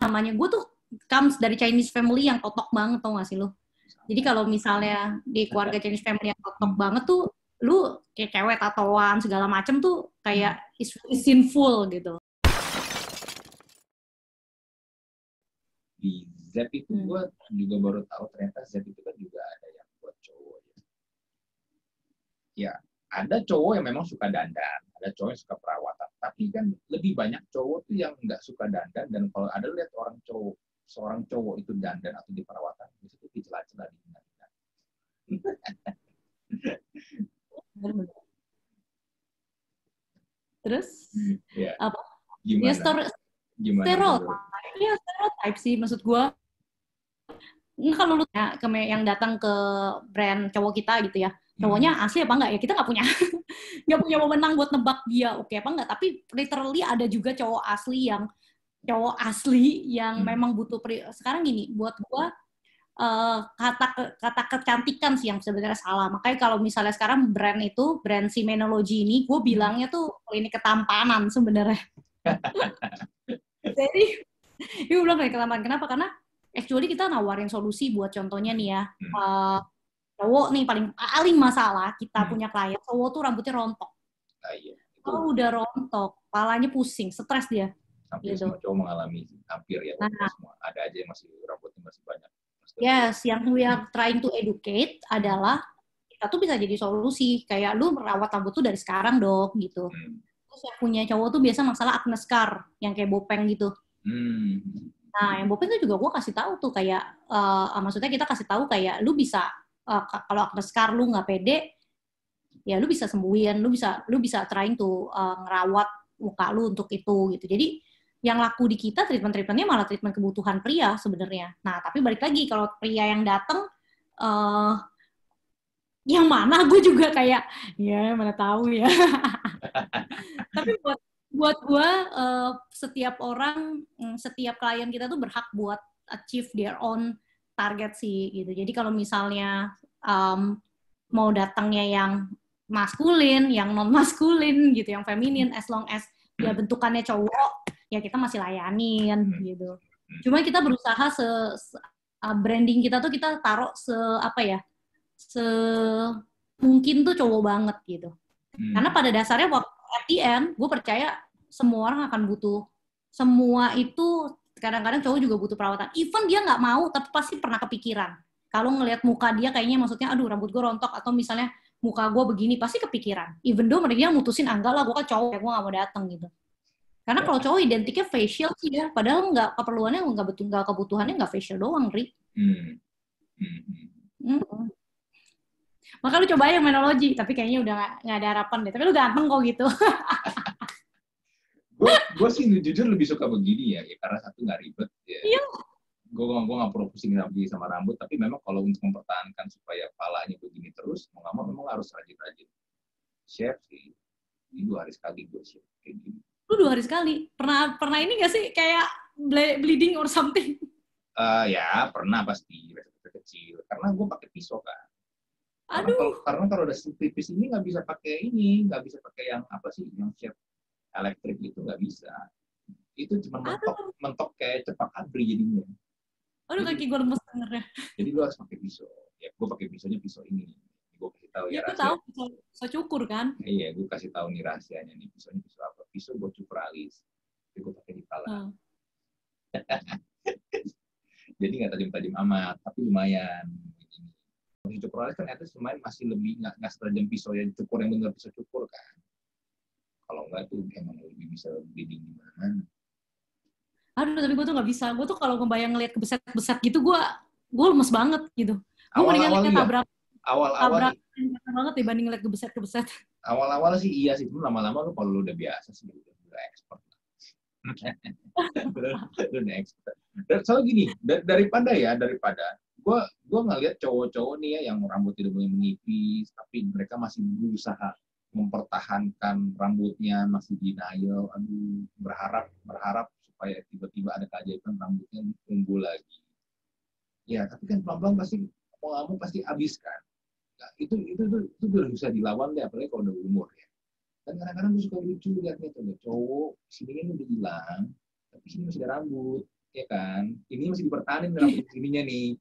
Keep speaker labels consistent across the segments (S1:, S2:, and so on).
S1: namanya, gue tuh comes dari Chinese family yang totok banget, tau gak sih lu? Jadi kalau misalnya di keluarga Chinese family yang totok banget tuh, lu kayak cewek tatoan segala macem tuh kayak is sinful gitu.
S2: Di Z itu gue juga baru tahu ternyata Z itu kan juga ada yang buat cowok ya. Ya, ada cowok yang memang suka dandan, ada cowok yang suka perawatan. Tapi kan lebih banyak cowok tuh yang nggak suka dandan, dan kalau ada lihat seorang cowok itu dandan atau di perawatan, itu dicela-cela di mana-mana.
S1: Terus
S2: Ya.
S1: apa?
S2: Gimana?
S1: Ya stereotype. Ya stereotype sih maksud gue. Kalau lu yang datang ke brand cowok kita gitu ya, cowoknya asli apa enggak ya, kita nggak punya wewenang buat nebak dia oke apa enggak, tapi literally ada juga cowok asli yang memang butuh sekarang gini buat gua, kata kecantikan sih yang sebenarnya salah. Makanya kalau misalnya sekarang brand Simenology ini, gue bilangnya tuh klinik ketampanan sebenarnya. Jadi gue bilang klinik ketampanan. Kenapa? Karena actually kita nawarin solusi buat contohnya nih ya, cowok nih paling masalah kita punya klien, cowok tuh rambutnya rontok. Kalau udah rontok, palanya pusing, stres dia.
S2: Hampir
S1: gitu.
S2: Semua cowok mengalami, hampir ya, semua. Ada aja yang masih rambutnya masih banyak.
S1: Yes, yang we are trying to educate adalah kita tuh bisa jadi solusi. Kayak lu merawat rambut tuh dari sekarang dong, gitu. Terus yang punya cowok tuh biasa masalah acne scar, yang kayak bopeng gitu. Nah, yang bopeng tuh juga gue kasih tahu tuh kayak, maksudnya kita kasih tahu kayak lu bisa, kalau acne scar lu nggak pede, ya lu bisa sembuhin, lu bisa trying to ngerawat muka lu untuk itu gitu. Jadi yang laku di kita treatmentnya malah treatment kebutuhan pria sebenarnya. Nah, tapi balik lagi kalau pria yang datang, yang mana gue juga kayak ya mana tahu ya. Tapi buat gue, setiap klien kita tuh berhak buat achieve their own target sih gitu. Jadi kalau misalnya mau datangnya yang maskulin, yang non maskulin gitu, yang feminin, as long as ya bentukannya cowok, ya kita masih layanin gitu. Cuma kita berusaha branding kita tuh kita taruh mungkin tuh cowok banget gitu. Karena pada dasarnya at the end, gue percaya semua orang akan butuh. Semua itu kadang-kadang cowok juga butuh perawatan. Even dia nggak mau, tapi pasti pernah kepikiran. Kalau ngelihat muka dia kayaknya maksudnya, aduh rambut gue rontok, atau misalnya muka gue begini, pasti kepikiran. Even though mereka mutusin, enggak lah, gue kan cowok, gue nggak mau datang gitu. Karena kalau cowok identiknya facial sih ya, padahal nggak keperluannya, nggak kebutuhannya nggak facial doang, Ri. Maka lu coba yang Menology, tapi kayaknya udah nggak ada harapan deh. Tapi lu ganteng kok gitu.
S2: Gue sih jujur lebih suka begini ya, karena satu nggak ribet ya.
S1: Iya.
S2: Gue nggak perlu pusing lagi sama rambut, tapi memang kalau untuk mempertahankan supaya palanya begini terus, mau nggak mau memang harus rajin-rajin shave sih. Ini 2 hari sekali gue shave kayak gini.
S1: Lu 2 hari sekali? Pernah ini nggak sih kayak bleeding or something?
S2: Ya pernah pasti kecil, karena gue pakai pisau kan.
S1: Aduh.
S2: Karena kalau udah tipis ini nggak bisa pakai yang apa sih, yang shave elektrik itu nggak bisa. Itu cuma mentok kayak cepak abri jadinya.
S1: Aduh, kaki gue lemes dengernya.
S2: Jadi gue harus pakai pisau. Ya, gue pakai pisaunya pisau ini. Gue kasih tahu ya rahasia.
S1: Gue tahu pisau cukur kan?
S2: Iya, gue kasih tahu nih rahasianya nih, pisaunya pisau apa? Pisau buat cukur alis. Jadi gue pakai di pala. Jadi nggak tajam-tajam amat, tapi lumayan. Kalau cukur alis kan itu lumayan, masih lebih nggak setajam pisau yang cukur yang benar pisau cukur kan. Kalau nggak tuh emang lebih bisa bleeding gimana.
S1: Aduh, tapi gue tuh nggak bisa. Gue tuh kalau ngebayang ngeliat kebeset-kebeset gitu, gue lemes banget gitu. Gue mendingan ngeliat tabrak banget dibanding ngeliat kebeset-kebeset.
S2: Awal-awal sih iya sih, lama-lama lu kalau lu udah biasa sih, udah expert. Lu udah expert. Soalnya gini, daripada gue ngeliat cowok-cowok nih ya yang rambutnya udah mulai menipis, tapi mereka masih berusaha mempertahankan rambutnya, masih denial, aduh, berharap supaya tiba-tiba ada keajaiban rambutnya tumbuh lagi. Ya, tapi kan pelan-pelan pasti mau pasti habis kan. Nah, itu udah bisa dilawan deh, apalagi kalau udah umur ya. Dan kadang-kadang gue suka lucu liatnya tuh, cowok sini udah hilang, tapi sini masih ada rambut. ya kan? Ini masih dipertahanin rambut sininya nih.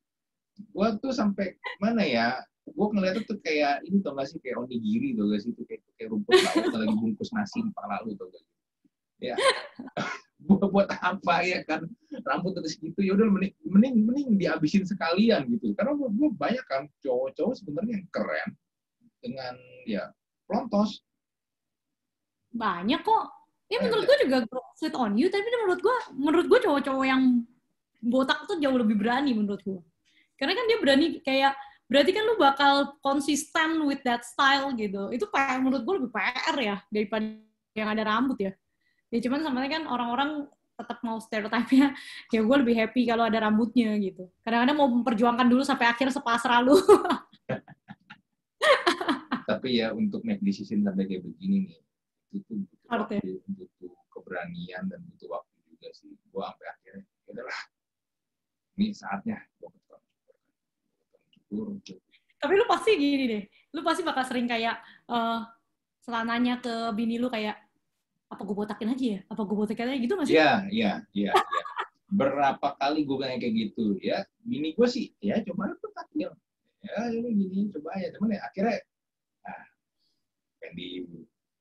S2: Gue tuh sampai mana ya? Gue ngeliatnya tuh kayak ini tau gak sih, kayak onigiri tau gak sih, itu kayak rumput laut lagi bungkus nasi di kepala lu tau gak sih? Ya, buat apa ya kan, rambut terus gitu, ya udah mending dihabisin sekalian gitu. Karena gue banyak kan cowok-cowok sebenarnya yang keren dengan ya pelontos.
S1: Banyak kok. Ya menurut
S2: Ada.
S1: gue juga sweet on you, tapi menurut gue cowok-cowok yang botak tuh jauh lebih berani menurut gue. Karena kan dia berani kayak, berarti kan lu bakal konsisten with that style gitu. Itu menurut gue lebih PR ya daripada yang ada rambut ya. Ya cuman samanya kan orang-orang tetap mau stereotipnya, ya gue lebih happy kalau ada rambutnya gitu. Kadang-kadang mau memperjuangkan dulu sampai akhir sepasrah lu.
S2: Tapi ya untuk make decision sampai kayak begini nih, itu butuh
S1: Artinya.
S2: waktu, butuh keberanian dan butuh waktu juga sih. Gue sampai akhirnya, ya udahlah, ini saatnya gue cukur.
S1: Tapi lu pasti gini deh, lu pasti bakal sering kayak selananya ke bini lu kayak, apa gue botakin aja ya? Apa gue botakin aja gitu nggak sih?
S2: Iya. Berapa kali gue kayak gitu ya. Bini gue sih, ya coba botakin. Ya ini gini, coba aja. Cuman ya akhirnya,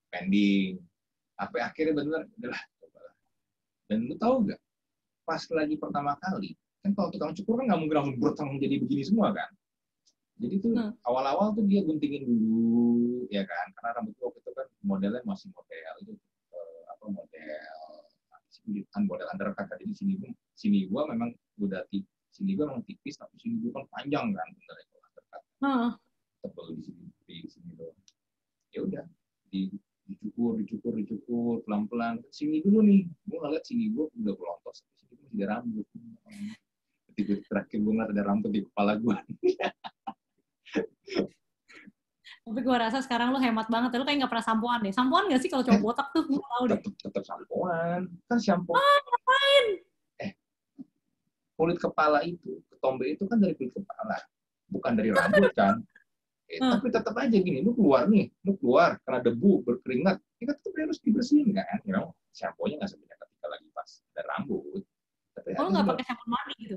S2: pending. Apa akhirnya bener, udahlah, cobalah. Dan lu tahu nggak, pas lagi pertama kali, kan kalau tukang cukur kan nggak mungkin langsung bertanggung jadi begini semua kan. Jadi tuh awal-awal tuh dia guntingin dulu, ya kan, karena rambut waktu itu kan modelnya masih model itu model undercut. Jadi sini gua memang udah sini gua memang tipis, tapi sini gua kan panjang kan sebenarnya kalau undercut. Tebel di sini doang. Ya udah, dicukur pelan-pelan. Sini dulu nih, gua ngeliat sini gua udah pelontos, sini gua masih ada rambut. Ketika terakhir gua ngeliat ada rambut di kepala gua.
S1: Tapi gue rasa sekarang lu hemat banget, lu kayak nggak pernah sampoan deh. Sampoan nggak sih kalau cowok botak tuh? Gue tahu deh.
S2: Tetap sampoan. Kan shampoo.
S1: Ngapain?
S2: Kulit kepala itu, ketombe itu kan dari kulit kepala, bukan dari rambut kan. Tapi tetap aja gini, lu keluar karena debu, berkeringat, kita tetap harus dibersihin kan. Shampoo-nya nggak sebanyak ketika lagi pas ada rambut. Tapi
S1: Kalau nggak pakai shampoo mandi gitu?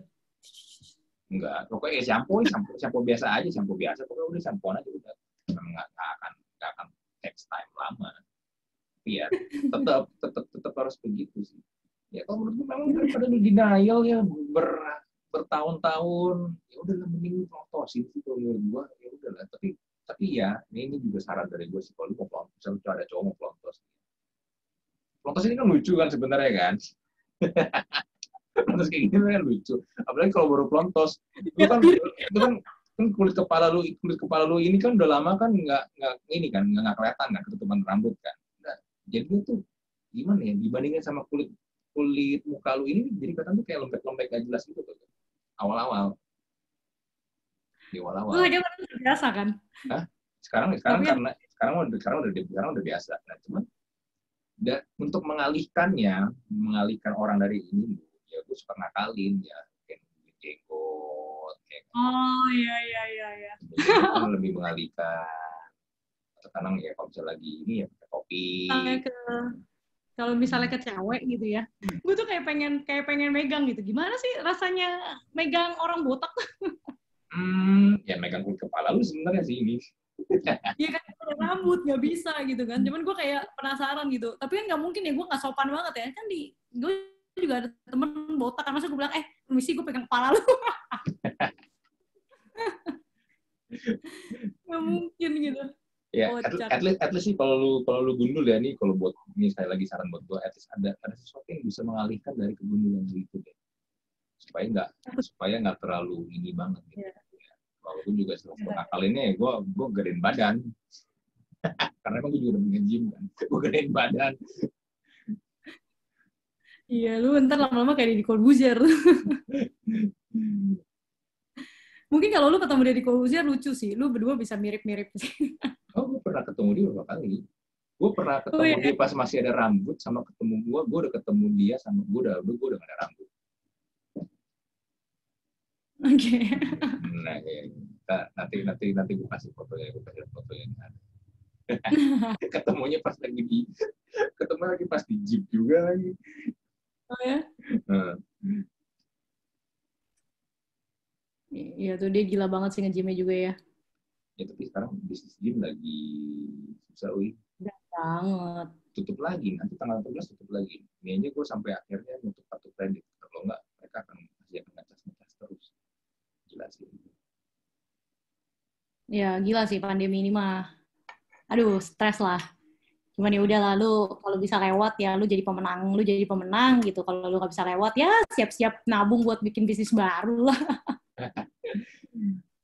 S2: Enggak, pokoknya shampoo biasa aja, pokoknya udah shampoo aja udah. Nggak akan text time lama. Tapi ya tetap harus begitu sih. Ya kalau menurut gue memang daripada lu denial ya bertahun-tahun, ya udah mending pelontosin sih kalau menurut gue, ya udahlah. Tapi ya ini juga saran dari gue sih, kalau lu mau pelontos, misalnya ada cowok mau pelontos ini kan lucu kan sebenarnya kan. Pelontos kayak gini kan lucu, apalagi kalau baru pelontos, itu kan kulit kepala lu ini kan udah lama kan nggak kelihatan kan, ketutupan rambut kan. Nah, jadi itu gimana ya dibandingin sama kulit muka lu ini, jadi kelihatan tuh kayak lembek-lembek gak jelas gitu tuh. Awal-awal.
S1: Lu lagi kan biasa kan?
S2: Hah? Sekarang udah biasa. Nah, cuman untuk mengalihkan orang dari ini, ya gue suka ngakalin ya, kayak jenggot, kayak
S1: iya.
S2: kan lebih mengalihkan. Atau kadang ya kalau misalnya lagi ini ya pakai topi.
S1: Kalau misalnya ke cewek gitu ya, gue tuh kayak pengen megang gitu. Gimana sih rasanya megang orang botak?
S2: Ya megang kulit kepala lu sebenarnya sih ini.
S1: Iya kan, rambut nggak bisa gitu kan. Cuman gue kayak penasaran gitu. Tapi kan nggak mungkin ya, gue nggak sopan banget ya. Kan gue juga ada temen botak kan, masa gue bilang, misi gue pegang kepala lu. Nggak mungkin gitu.
S2: Ya, at least sih kalau lu gundul ya nih, kalau buat ini sekali lagi saran buat gue, at least ada sesuatu yang bisa mengalihkan dari kegundulan itu deh, supaya nggak terlalu ini banget gitu. Yeah. Kalau gue juga setelah ngakalinnya ya gue gedein badan, karena emang gue juga udah nge-gym kan, gue gedein badan.
S1: Iya, lu ntar lama-lama kayak Deddy Corbuzier. Mungkin kalau lu ketemu Deddy Corbuzier lucu sih, lu berdua bisa mirip-mirip sih.
S2: Gue pernah ketemu dia beberapa kali. Gue pernah ketemu dia pas masih ada rambut, sama ketemu gue udah ketemu dia sama gue udah gak ada rambut.
S1: Oke.
S2: Nah, nanti gue kasih fotonya, ketemunya pas lagi pas di jeep juga lagi.
S1: Oh ya? Iya tuh dia gila banget sih nge-gymnya juga ya.
S2: Ya tapi sekarang bisnis gym lagi susah,
S1: Udah banget.
S2: tutup lagi, nanti tanggal 14 tutup lagi. Ini aja gue sampai akhirnya nutup kartu kredit. Kalau enggak, mereka akan masih akan ngecas terus. Jelas sih.
S1: Ya gila sih pandemi ini mah. Aduh, stres lah. Cuman ya udah lalu kalau bisa lewat ya lu jadi pemenang gitu. Kalau lu nggak bisa lewat ya siap-siap nabung buat bikin bisnis baru lah.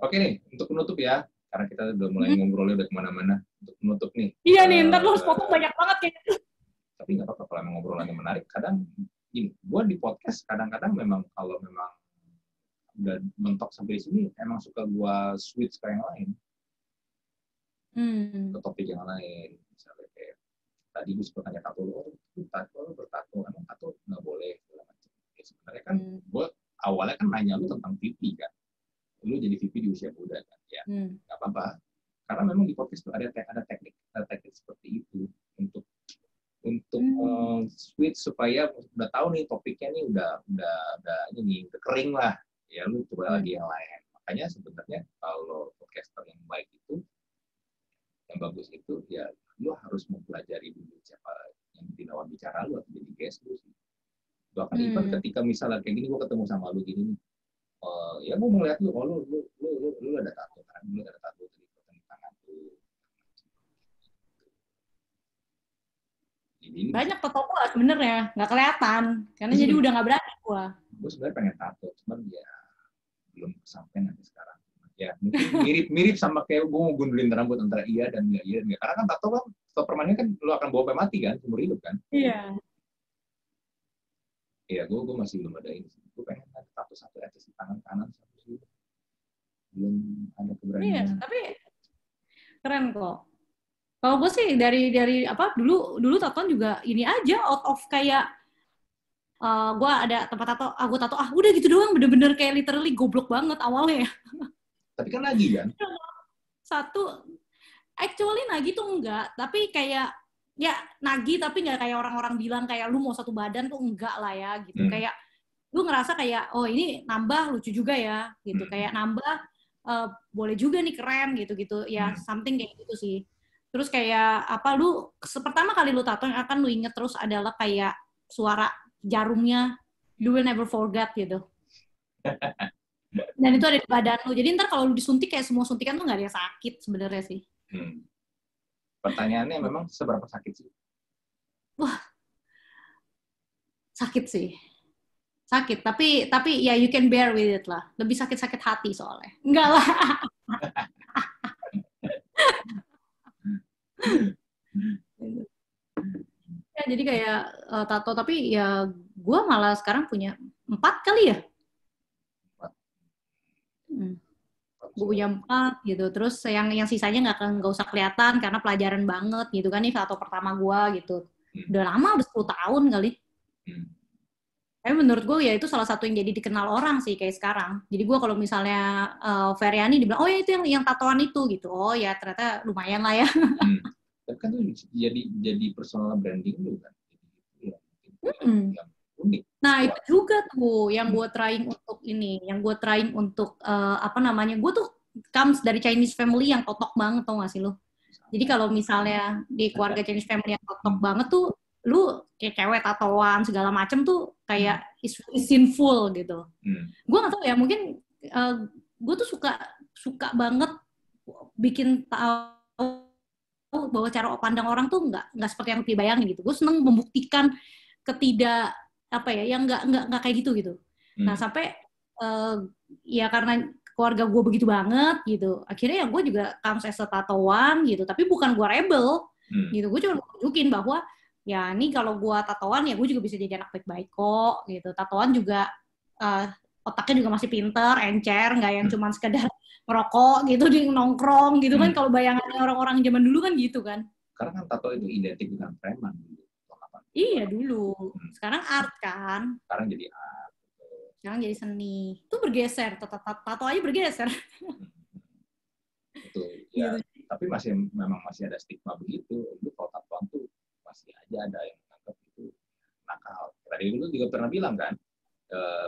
S2: Oke nih, untuk penutup ya, karena kita udah mulai ngobrolnya udah kemana-mana. Untuk penutup nih.
S1: Iya nih, ntar lu harus potong banyak banget kayaknya.
S2: Tapi nggak apa-apa kalau emang ngobrolannya menarik. Kadang gini, gue di podcast kadang-kadang memang kalau memang udah mentok sampai sini, emang suka gue switch ke yang lain. Ke topik yang lain. Misalnya kayak tadi gue sempat tanya tato lo, bertato, emang tato nggak boleh. Ya, sebenarnya kan gue awalnya kan nanya lu tentang VP kan. Lu jadi VP di usia muda kan. Ya, nggak apa-apa. Karena memang di podcast itu ada teknik seperti itu untuk switch supaya udah tahu nih topiknya nih udah ini udah kering lah ya lu coba lagi yang lain. Makanya sebenarnya kalau podcaster yang baik itu yang bagus itu ya lu harus mempelajari dulu siapa yang di lawan bicara lu atau jadi guest lu sih. Bahkan even ketika misalnya kayak gini gue ketemu sama lu gini ya gue mau lihat lu lu ada tato kan, lu ada tato di tangan tuh.
S1: Banyak tato gue sebenarnya nggak kelihatan karena jadi udah nggak berani gue.
S2: Gue sebenarnya pengen tato, cuman ya belum kesampaian nanti sekarang. Ya mungkin mirip sama kayak gue mau gundulin rambut antara iya dan enggak. Karena kan tato kan, tato permanen kan lo akan bawa sampai mati kan, seumur hidup kan.
S1: Iya.
S2: Iya, gue masih belum ada ini. Gue pengen ada tato satu aja di tangan kanan satu sih. Belum ada keberanian.
S1: Iya, tapi keren kok. Kalau gue sih dari apa dulu tatoan juga ini aja out of kayak gue ada tempat tato, gue tato udah gitu doang, bener-bener kayak literally goblok banget awalnya ya.
S2: Tapi kan lagi kan?
S1: Satu, actually nagih tuh enggak, tapi kayak ya nagih tapi nggak kayak orang-orang bilang kayak lu mau satu badan tuh enggak lah ya gitu. Kayak lu ngerasa kayak oh ini nambah lucu juga ya gitu, kayak nambah boleh juga nih keren gitu-gitu ya, something kayak gitu sih. Terus kayak apa lu pertama kali lu tato yang akan lu inget terus adalah kayak suara jarumnya, you will never forget gitu. Dan itu ada di badan lu. Jadi ntar kalau lu disuntik kayak semua suntikan tuh nggak ada yang sakit sebenarnya sih.
S2: Pertanyaannya memang seberapa sakit sih?
S1: Wah, sakit sih. Sakit, tapi ya you can bear with it lah. Lebih sakit-sakit hati soalnya. Enggak lah. Ya, jadi kayak tato, tapi ya gue malah sekarang punya 4 kali ya. Gue punya 4 gitu. Terus yang sisanya nggak usah kelihatan karena pelajaran banget gitu kan. Ini tato pertama gue gitu. Udah lama, udah 10 tahun kali. Tapi menurut gue ya itu salah satu yang jadi dikenal orang sih kayak sekarang. Jadi gue kalau misalnya Feryani dibilang, oh ya itu yang tatoan itu gitu. Oh ya ternyata lumayan lah ya.
S2: Tapi kan tuh jadi personal branding lu kan. Yang unik.
S1: Nah itu juga tuh yang gue trying untuk ini, yang gue trying untuk apa namanya, gue tuh comes dari Chinese family yang totok banget, tau gak sih lu? Jadi kalau misalnya di keluarga Chinese family yang totok banget tuh, lu kayak cewek tatoan segala macem tuh kayak is sinful gitu. Gue gak tau ya, mungkin gue tuh suka banget bikin tahu bahwa cara pandang orang tuh nggak seperti yang dibayangin gitu. Gue seneng membuktikan ketidak apa ya, yang nggak kayak gitu. Nah sampai ya karena keluarga gue begitu banget gitu, akhirnya ya gue juga comes as a tatoan gitu, tapi bukan gue rebel gitu. Gue cuma tunjukin bahwa ya ini kalau gue tatoan ya gue juga bisa jadi anak baik-baik kok gitu. Tatoan juga otaknya juga masih pinter, encer, nggak yang cuma sekedar ngerokok gitu di nongkrong gitu kan. Kalau bayangannya orang-orang zaman dulu kan gitu kan.
S2: Karena kan tato itu identik dengan preman gitu.
S1: Iya dulu. Sekarang art kan.
S2: Sekarang jadi art.
S1: Sekarang jadi seni. Itu bergeser. Tato aja bergeser.
S2: Betul. Ya. Tapi memang masih ada stigma begitu. Itu kalau tatoan tuh masih aja ada yang menganggap itu nakal. Tadi dulu juga pernah bilang kan,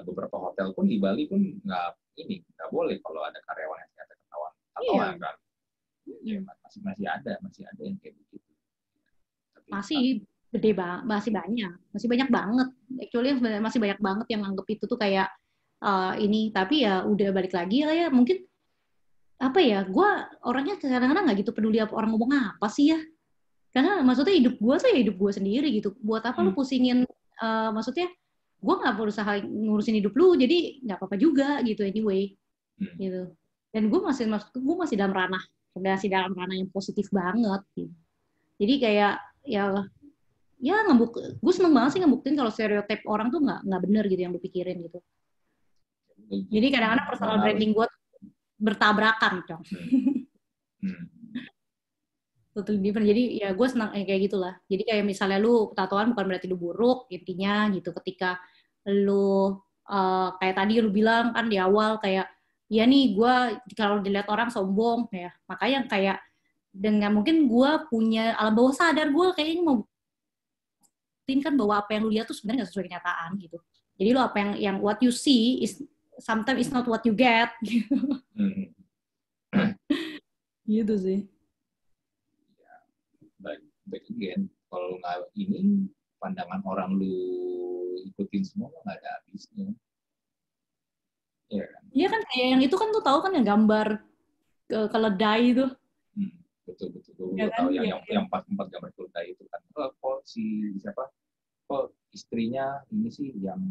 S2: beberapa hotel pun di Bali pun ini nggak boleh kalau ada karyawan yang ternyata ketahuan
S1: Iya.
S2: kan. Ya, masih ada yang kayak begitu. Tapi,
S1: masih gede banget, masih banyak banget. Actually masih banyak banget yang anggap itu tuh kayak ini, tapi ya udah balik lagi lah ya. Mungkin apa ya, gue orangnya kadang-kadang nggak gitu peduli apa orang ngomong apa sih ya. Karena maksudnya hidup gue tuh ya hidup gue sendiri gitu. Buat apa lu pusingin, maksudnya gue nggak berusaha ngurusin hidup lu, jadi nggak apa-apa juga gitu anyway. Gitu. Dan gue masih dalam ranah yang positif banget gitu. Jadi kayak ya gue seneng banget sih ngebuktiin kalau stereotip orang tuh nggak bener gitu yang lu pikirin gitu. Jadi kadang-kadang personal branding gue bertabrakan, Cong. Jadi ya gue senang kayak gitulah. Jadi kayak misalnya lu tatoan bukan berarti lu buruk intinya gitu. Ketika lu kayak tadi lu bilang kan di awal kayak ya nih gue kalau dilihat orang sombong ya, makanya kayak dengan mungkin gue punya alam bawah sadar, gue kayaknya mau buktiin kan bahwa apa yang lu lihat tuh sebenarnya nggak sesuai kenyataan gitu. Jadi lu apa yang what you see is sometimes is not what you get gitu. Gitu sih.
S2: Back again, kalau nggak ini pandangan orang lu ikutin semua nggak ada habisnya.
S1: Iya kan kayak yang itu kan tuh tahu kan yang gambar keledai itu.
S2: Betul. Gue tahu yang 4 gambar keledai itu kan. Kok siapa? Kok istrinya ini sih yang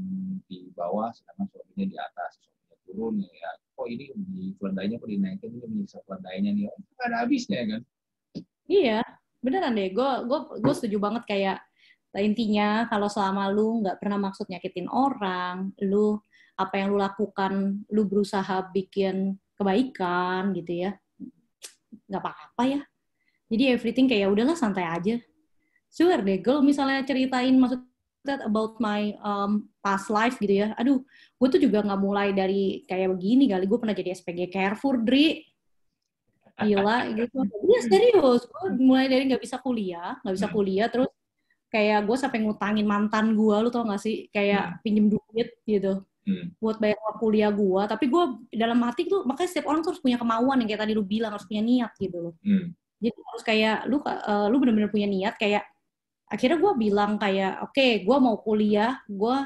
S2: di bawah, sedangkan suaminya di atas, suaminya turun ya. Kok ini di keledainya kok dinaikin, ini menyiksa keledainya nih. Nggak ada habisnya kan?
S1: Iya, beneran deh. Gue setuju banget kayak intinya kalau selama lu nggak pernah maksud nyakitin orang, lu apa yang lu lakukan, lu berusaha bikin kebaikan gitu ya, nggak apa-apa ya. Jadi everything kayak udahlah santai aja. Sure deh, kalau misalnya ceritain maksudnya about my past life gitu ya, aduh, gue tuh juga nggak mulai dari kayak begini kali. Gue pernah jadi SPG Carrefour, Dri. Gila gitu. Iya serius, gue mulai dari nggak bisa kuliah, terus kayak gue sampai ngutangin mantan gue, lu tau gak sih, kayak pinjem duit gitu buat bayar uang kuliah gue, tapi gue dalam hati tuh, makanya setiap orang tuh harus punya kemauan yang kayak tadi lu bilang, harus punya niat gitu loh. Jadi harus kayak lu bener-bener punya niat, kayak akhirnya gue bilang kayak oke, gue mau kuliah, gue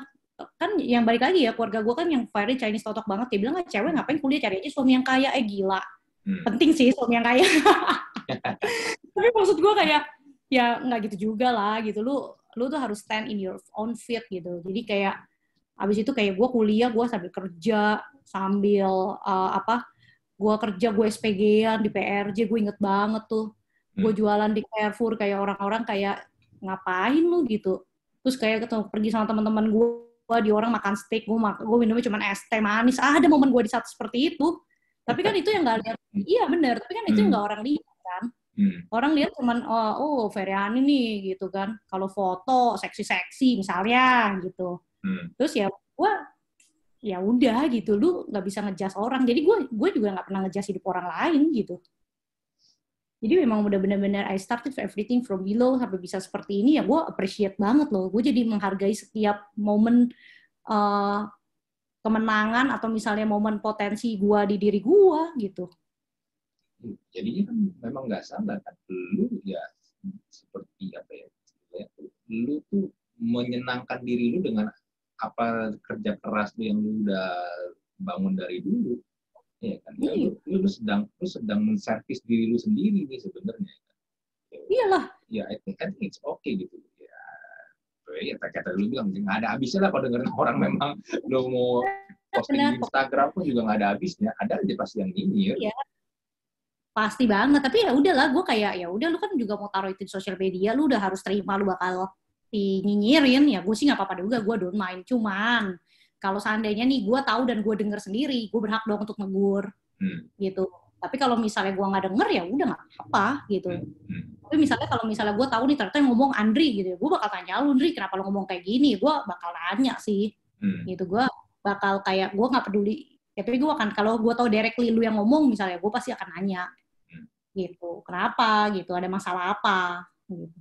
S1: kan yang balik lagi ya, keluarga gue kan yang very Chinese totok banget, dia bilang cewek ngapain kuliah, cari aja suami yang kaya. Gila, penting sih suami yang kaya. Tapi maksud gue kayak ya nggak gitu juga lah gitu, lu tuh harus stand in your own feet gitu. Jadi kayak abis itu kayak gue kuliah, gue sambil kerja sambil gue kerja, gue SPG-an di PRJ, gue inget banget tuh, gue jualan di Carrefour, kayak orang-orang kayak ngapain lu gitu, terus kayak ketemu pergi sama teman-teman gue di orang makan steak, gue minumnya cuma es teh manis. Ada momen gue di saat seperti itu, tapi kan itu yang nggak lihat. Iya bener, tapi kan itu yang nggak orang lihat kan. Orang lihat cuman oh Feryani nih gitu kan, kalau foto seksi-seksi misalnya gitu. Terus ya gue ya udah gitu, lu nggak bisa ngejudge orang. Jadi gue juga nggak pernah ngejudge hidup orang lain gitu. Jadi memang udah benar-benar I started everything from below sampai bisa seperti ini, ya gue appreciate banget loh. Gue jadi menghargai setiap momen kemenangan atau misalnya momen potensi gue di diri gue gitu.
S2: Jadinya kan memang nggak salah kan, lu ya seperti apa ya, lu tuh menyenangkan diri lu dengan apa kerja keras lu yang lu udah bangun dari dulu, ya kan? Ya, lu sedang menservis diri lu sendiri nih sebenarnya.
S1: Iyalah.
S2: Ya, I think it's okay gitu. Ya kata lu bilang nggak ada habisnya lah kalau dengerin orang. Memang lu mau posting di Instagram pun juga nggak ada habisnya. Ada aja pasti yang nyinyir.
S1: Iya. Pasti banget, tapi ya udahlah, gue kayak ya udah, lu kan juga mau taruh itu di sosial media, lu udah harus terima lu bakal dinyinyirin, ya gue sih nggak apa-apa juga, gue don't mind. Cuman kalau seandainya nih gue tahu dan gue denger sendiri, gue berhak dong untuk negur gitu. Tapi kalau misalnya gue nggak denger, ya udah nggak apa gitu. Tapi misalnya kalau misalnya gue tahu nih ternyata yang ngomong Andri gitu, gue bakal tanya lu, Andri kenapa lu ngomong kayak gini, gue bakal nanya sih gitu. Gue bakal kayak gue nggak peduli, tapi gue akan, kalau gue tahu directly lu yang ngomong misalnya, gue pasti akan nanya gitu, kenapa gitu, ada masalah apa gitu.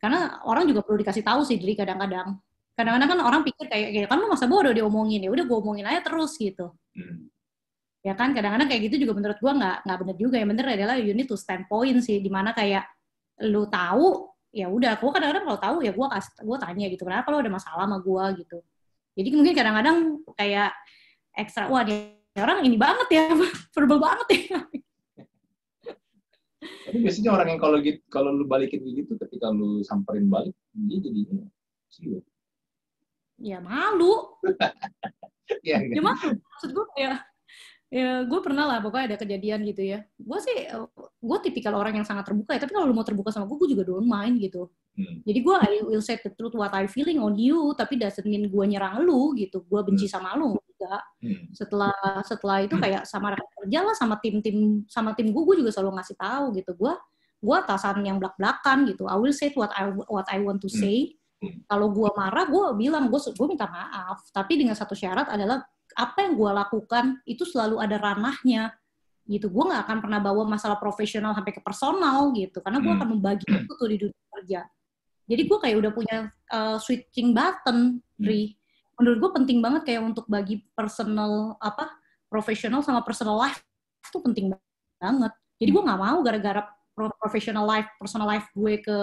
S1: Karena orang juga perlu dikasih tahu sih, jadi kadang-kadang kan orang pikir kayak kan lu masa bodoh diomongin, ya udah gue omongin aja terus gitu. Ya kan, kadang-kadang kayak gitu juga menurut gue nggak benar juga. Yang benar adalah you need to stand point sih, dimana kayak lu tahu, ya udah. Gue kadang-kadang kalau tahu ya gue tanya gitu, kenapa lo ada masalah sama gue gitu. Jadi mungkin kadang-kadang kayak ekstra, wah dia orang ini banget ya, verbal banget ya.
S2: Tapi biasanya orang yang kalau lu balikin gitu, ketika lu samperin balik, dia jadinya sih.
S1: Ya malu.
S2: Ya,
S1: Ya malu. Maksud gue kayak, ya gue pernah lah pokoknya ada kejadian gitu ya. Gue tipikal orang yang sangat terbuka ya, tapi kalau lu mau terbuka sama gue juga don't mind gitu. Jadi gue I will say the truth what I feeling on you, tapi doesn't mean gue nyerang lu gitu, gue benci sama lu enggak. Setelah itu kayak sama rekan kerja lah, sama tim gue juga selalu ngasih tahu gitu, gue atasan yang belak-belakan gitu. I will say what I want to say. Kalau gue marah, gue bilang gue minta maaf, tapi dengan satu syarat adalah apa yang gue lakukan itu selalu ada ranahnya gitu. Gue nggak akan pernah bawa masalah profesional sampai ke personal gitu, karena gue akan membagi itu tuh di dunia kerja. Jadi gue kayak udah punya switching button, Ri. Menurut gue penting banget kayak untuk bagi profesional sama personal life itu penting banget. Jadi gue nggak mau gara-gara professional life, personal life gue ke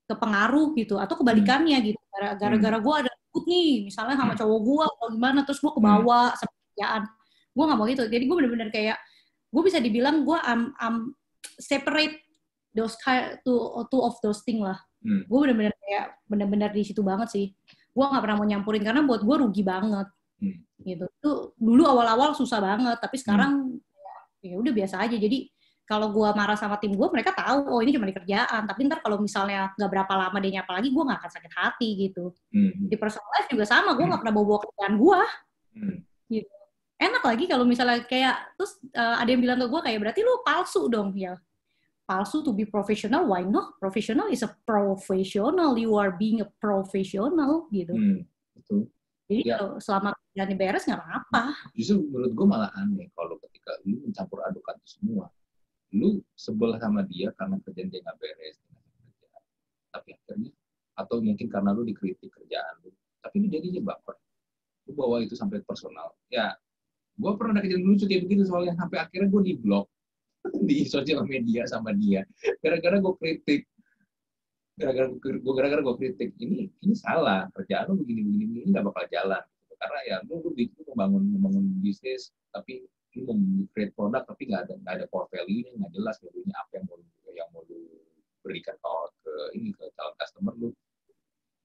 S1: ke pengaruh gitu, atau kebalikannya gitu. Gara-gara gue ada ribut nih, misalnya sama cowok gue atau gimana, terus gue kebawa sama kerjaan. Gue nggak mau gitu. Jadi gue bener-bener kayak, gue bisa dibilang gue separate those two of those thing lah. Gue bener-bener kayak bener-bener di situ banget sih. Gue nggak pernah mau nyampurin karena buat gue rugi banget. Gitu. Itu dulu awal-awal susah banget, tapi sekarang ya udah biasa aja. Jadi kalau gue marah sama tim gue, mereka tahu, oh ini cuma di kerjaan. Tapi ntar kalau misalnya nggak berapa lama dia nyapa lagi, gue nggak akan sakit hati gitu. Di personal life juga sama, gue nggak pernah bawa kerjaan gue. Gitu. Enak lagi kalau misalnya kayak, terus ada yang bilang ke gue kayak, berarti lu palsu dong. Ya, palsu to be professional, why not? Professional is a professional, you are being a professional gitu.
S2: Betul.
S1: Jadi kalau selama kerjaan beres nggak apa-apa.
S2: Justru menurut gue malah aneh kalau ketika lu mencampur adukan itu semua. Lu sebel sama dia karena kerjaan dia nggak beres, tapi akhirnya, atau mungkin karena lu dikritik kerjaan lu, tapi lu jadinya baper, lu bawa itu sampai personal. Ya, gue pernah ada kejadian lucu kayak begitu, soalnya sampai akhirnya gue di-block di sosial media sama dia, gara-gara gue kritik, gara-gara gue kritik, ini salah, kerjaan lu begini nggak bakal jalan, karena ya lu membangun bisnis, tapi lu mau create produk tapi nggak ada core value-nya, nggak jelas value-nya apa yang mau lu berikan ke calon customer lu.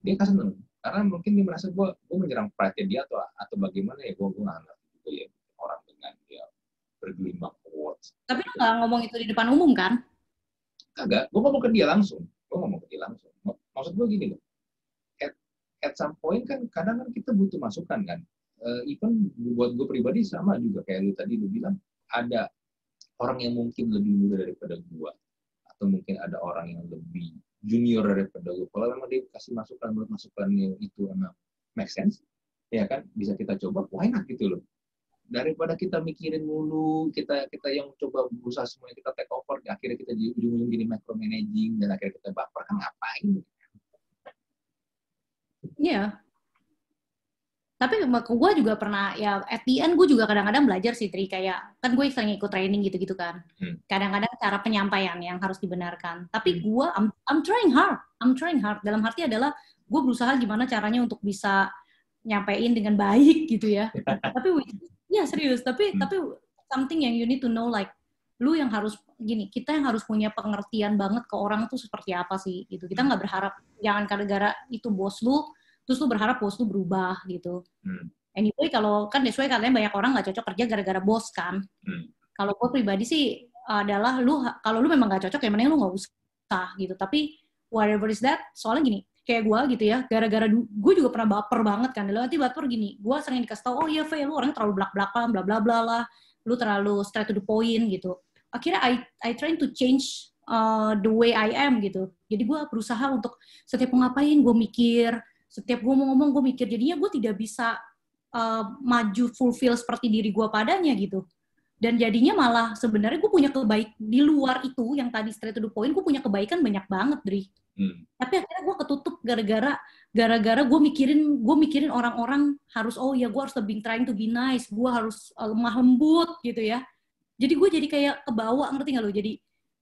S2: Dia kan seneng karena mungkin dia merasa gue menyerang pride dia atau bagaimana ya, gue nggak ngerti juga ya orang dengan dia bergelimang words.
S1: Tapi lu nggak ngomong itu di depan umum kan?
S2: Kagak, gue ngomong ke dia langsung. Maksud gue gini loh, at some point kan kadang kan kita butuh masukan kan. Even buat gue pribadi sama juga kayak lu bilang, ada orang yang mungkin lebih muda daripada gue, atau mungkin ada orang yang lebih junior daripada gue. Kalau memang dia kasih masukannya itu emang make sense, ya kan, bisa kita coba, why not gitu loh. Daripada kita mikirin mulu, kita yang coba berusaha semuanya kita take over, akhirnya kita di ujung-ujung jadi micromanaging dan akhirnya kita baper, kan ngapain?
S1: Iya. Tapi gue juga pernah, ya at the end gue juga kadang-kadang belajar sih, Tri, kayak, kan gue sering ikut training gitu-gitu kan. Kadang-kadang cara penyampaian yang harus dibenarkan. Tapi gue, I'm trying hard. Dalam arti adalah, gue berusaha gimana caranya untuk bisa nyampein dengan baik gitu ya. Tapi, ya serius, tapi something yang you need to know, like, lu yang harus, gini, kita yang harus punya pengertian banget ke orang tuh seperti apa sih, gitu. Kita nggak berharap, jangan gara-gara itu bos lu, terus lu berharap bos lu berubah gitu. Anyway, kalau kan that's why katanya banyak orang nggak cocok kerja gara-gara bos kan. Kalau gue pribadi sih adalah kalau lu memang nggak cocok ya mending lu nggak usah gitu. Tapi whatever is that, soalnya gini, kayak gue gitu ya, gara-gara gue juga pernah baper banget kan. Dalam arti baper gini, gue sering dikasih tau, oh iya Faye, lu orangnya terlalu belak-belakan, bla bla bla lah, lu terlalu straight to the point gitu. Akhirnya I trying to change the way I am gitu. Jadi gue berusaha untuk setiap mau ngapain gue mikir, setiap gue mau ngomong gue mikir, jadinya gue tidak bisa maju fulfill seperti diri gue padanya gitu. Dan jadinya malah sebenarnya gue punya di luar itu yang tadi straight to the point, gue punya kebaikan banyak banget, Dri. Tapi akhirnya gue ketutup gara-gara gue mikirin orang-orang harus, oh ya gue harus trying to be nice, gue harus lemah lembut gitu ya. Jadi gue jadi kayak kebawa, ngerti nggak lo? Jadi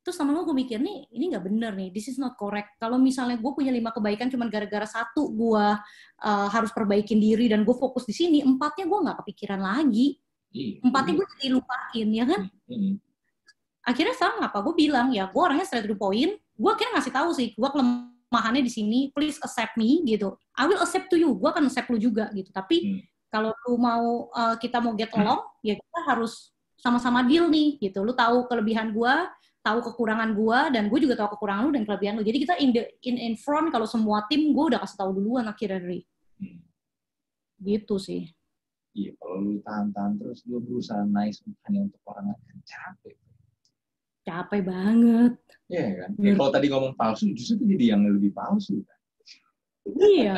S1: terus lama-lama gue mikir nih, ini nggak bener nih, this is not correct. Kalau misalnya gue punya 5 kebaikan cuma gara-gara 1 gue harus perbaikin diri dan gue fokus di sini, 4-nya gue nggak kepikiran lagi. 4-nya gue jadi lupain, ya kan? Akhirnya sekarang apa? Gue bilang, ya gue orangnya straight to the point, gue akhirnya ngasih tahu sih, gue kelemahannya di sini, please accept me, gitu. I will accept to you, gue akan accept lu juga, gitu. Tapi kalau lu mau, kita mau get along, ya kita harus sama-sama deal nih, gitu. Lu tahu kelebihan gue, tahu kekurangan gue, dan gue juga tahu kekurangan lu dan kelebihan lu. Jadi kita in front, kalau semua tim, gue udah kasih tahu duluan akhirnya, Ri. Gitu sih.
S2: Iya, kalau lu tahan-tahan terus, lu berusaha nice hanya untuk orang lain, capek.
S1: Capek banget.
S2: Iya kan? Ya, kalau tadi ngomong palsu, justru itu jadi yang lebih palsu kan?
S1: Iya.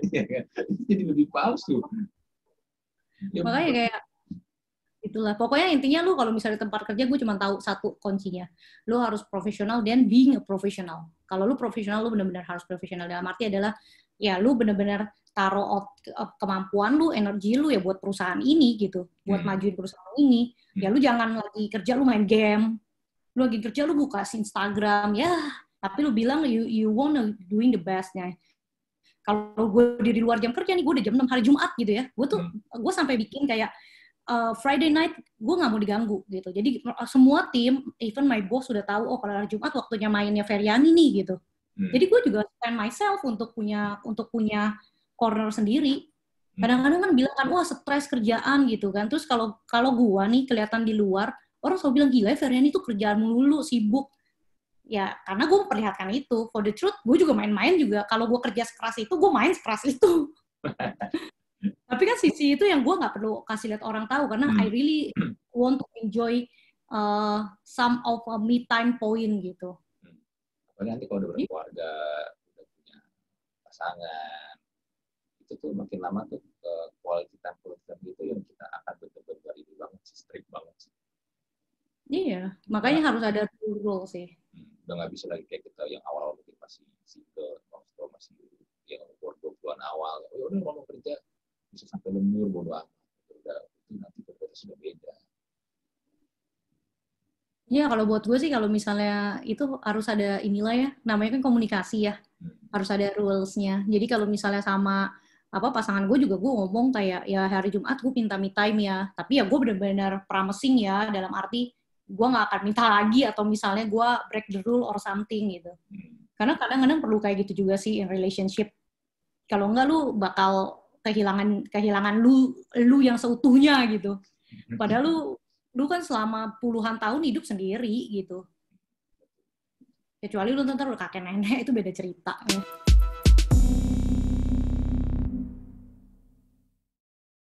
S2: Iya kan? Jadi lebih palsu.
S1: Ya, makanya kayak itulah. Pokoknya intinya lu kalau misalnya di tempat kerja, gue cuma tahu satu kuncinya. Lu harus profesional dan being a professional. Kalau lu profesional, lu benar-benar harus profesional. Dalam arti adalah, ya lu benar-benar taruh kemampuan lu, energi lu ya buat perusahaan ini gitu. Buat majuin perusahaan ini. Ya lu jangan lagi kerja, lu main game. Lu lagi kerja, lu buka Instagram, ya, tapi lu bilang you wanna doing the best-nya. Kalau gue di luar jam kerja nih, gue udah jam 6 hari Jumat gitu ya, gue sampai bikin kayak Friday night, gue nggak mau diganggu gitu. Jadi semua tim, even my boss sudah tahu, oh kalau hari Jumat waktunya mainnya Feryani nih gitu. Jadi gue juga spend myself untuk punya corner sendiri. Kadang-kadang kan bilang kan, wah stres kerjaan gitu kan. Terus kalau gue nih kelihatan di luar, orang selalu bilang, gila Feryani itu kerjaan melulu, sibuk. Ya, karena gue memperlihatkan itu. For the truth, gue juga main-main juga. Kalau gue kerja sekeras itu, gue main sekeras itu. Tapi kan sisi itu yang gue nggak perlu kasih lihat orang tahu, karena I really want to enjoy some of a me time point gitu.
S2: Apalagi nanti kalau udah berkeluarga, udah punya pasangan, itu tuh makin lama tuh quality time gitu yang kita akan betul-betul ini banget sih, strict banget sih.
S1: Iya, makanya harus ada rule sih.
S2: Udah nggak bisa lagi kayak kita yang awal mungkin masih single, masih yang umur 20-an awal. Ya udah kalau mau kerja bisa sampai lembur, bodo amat. Udah itu nanti berbeda sudah beda.
S1: Ya kalau buat gue sih kalau misalnya itu harus ada inilah ya, namanya kan komunikasi ya. Harus ada rules-nya. Jadi kalau misalnya sama pasangan gue juga gue ngomong kayak ya hari Jumat gue minta me time ya. Tapi ya gue benar-benar promising ya, dalam arti gue nggak akan minta lagi atau misalnya gue break the rule or something gitu. Karena kadang-kadang perlu kayak gitu juga sih in relationship. Kalau enggak lu bakal kehilangan lu yang seutuhnya gitu. Padahal lu kan selama puluhan tahun hidup sendiri gitu. Kecuali lu ntar udah kakek nenek, itu beda cerita.